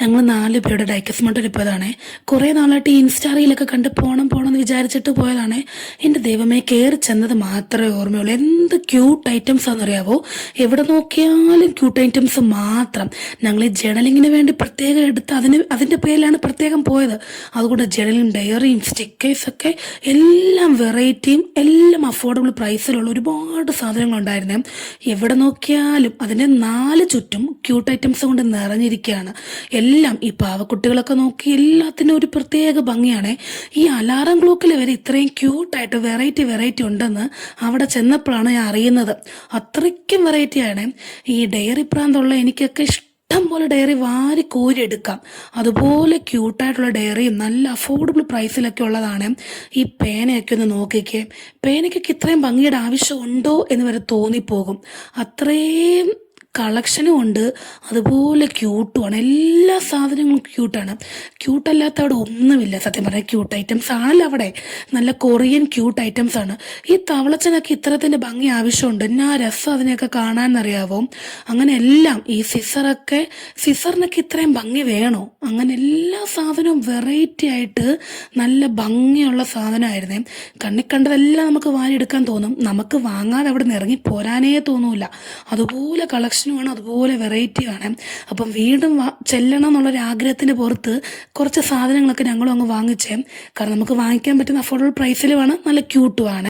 ഞങ്ങൾ 4 പേരുടെ ഡൈക്കസ് മൗണ്ടിൽ പോയതാണേ. കുറേ നാളായിട്ട് ഈ ഇൻസ്റ്റാറിയിലൊക്കെ കണ്ട് പോകണം എന്ന് വിചാരിച്ചിട്ട് പോയതാണേ. എൻ്റെ ദൈവമേ, കയറി ചെന്നത് മാത്രമേ ഓർമ്മയുള്ളൂ. എന്ത് ക്യൂട്ട് ഐറ്റംസ് ആണെന്നറിയാവോ? എവിടെ നോക്കിയാലും ക്യൂട്ട് ഐറ്റംസ് മാത്രം. ഞങ്ങൾ ഈ ജേണലിങ്ങിന് വേണ്ടി പ്രത്യേകം എടുത്ത് അതിൻ്റെ പേരിലാണ് പ്രത്യേകം പോയത്. അതുകൊണ്ട് ജേണലിങ്, ഡയറിയും സ്റ്റിക്കേഴ്സൊക്കെ എല്ലാം വെറൈറ്റിയും എല്ലാം അഫോർഡബിൾ പ്രൈസിലുള്ള ഒരുപാട് സാധനങ്ങളുണ്ടായിരുന്നേ. എവിടെ നോക്കിയാലും അതിൻ്റെ 4 ചുറ്റും ക്യൂട്ട് ഐറ്റംസ് കൊണ്ട് നിറഞ്ഞിരിക്കുകയാണ്. എല്ലാം ഈ പാവക്കുട്ടികളൊക്കെ നോക്കി എല്ലാത്തിനും ഒരു പ്രത്യേക ഭംഗിയാണ്. ഈ അലാറം ക്ലോക്കിൽ വരെ ഇത്രയും ക്യൂട്ടായിട്ട് വെറൈറ്റി ഉണ്ടെന്ന് അവിടെ ചെന്നപ്പോഴാണ് ഞാൻ അറിയുന്നത്. അത്രയ്ക്കും വെറൈറ്റിയാണ്. ഈ ഡയറി പ്രാന്തുള്ള എനിക്കൊക്കെ ഇഷ്ടം പോലെ ഡയറി വാരി കോരി എടുക്കാം. അതുപോലെ ക്യൂട്ടായിട്ടുള്ള ഡയറിയും നല്ല അഫോർഡബിൾ പ്രൈസിലൊക്കെ ഉള്ളതാണ്. ഈ പേനയൊക്കെ ഒന്ന് നോക്കിക്കേ. പേനയ്ക്കൊക്കെ ഇത്രയും ഭംഗിയുടെ ആവശ്യമുണ്ടോ എന്ന് വരെ തോന്നിപ്പോകും. അത്രയും കളക്ഷനും ഉണ്ട്, അതുപോലെ ക്യൂട്ടുമാണ്. എല്ലാ സാധനങ്ങളും ക്യൂട്ടാണ്. ക്യൂട്ടല്ലാത്ത അവിടെ ഒന്നുമില്ല. സത്യം പറഞ്ഞാൽ ക്യൂട്ട് ഐറ്റംസ് ആണല്ലോ അവിടെ. നല്ല കൊറിയൻ ക്യൂട്ട് ഐറ്റംസ് ആണ്. ഈ തവളച്ചനൊക്കെ ഇത്തരത്തിൻ്റെ ഭംഗി ആവശ്യമുണ്ട്. എന്നാ രസം അതിനെയൊക്കെ കാണാമെന്നറിയാവോ? അങ്ങനെ എല്ലാം ഈ സിസറിനൊക്കെ ഇത്രയും ഭംഗി വേണോ? അങ്ങനെ എല്ലാ സാധനവും വെറൈറ്റി ആയിട്ട് നല്ല ഭംഗിയുള്ള സാധനമായിരുന്നേ. കണ്ണിൽ കണ്ടതെല്ലാം നമുക്ക് വാങ്ങിയെടുക്കാൻ തോന്നും. നമുക്ക് വാങ്ങാതെ അവിടെ നിന്ന് ഇറങ്ങി പോരാനേ തോന്നൂല. അതുപോലെ കളക്ഷൻ ആണ്, അതുപോലെ വെറൈറ്റിയാണ്. അപ്പം വീണ്ടും ചെല്ലണം എന്നുള്ളൊരാഗ്രഹത്തിൻ്റെ പുറത്ത് കുറച്ച് സാധനങ്ങളൊക്കെ ഞങ്ങളും അങ്ങ് വാങ്ങിച്ചേ. കാരണം നമുക്ക് വാങ്ങിക്കാൻ പറ്റുന്ന അഫോർഡബിൾ പ്രൈസിലുമാണ്, നല്ല ക്യൂട്ടുമാണ്.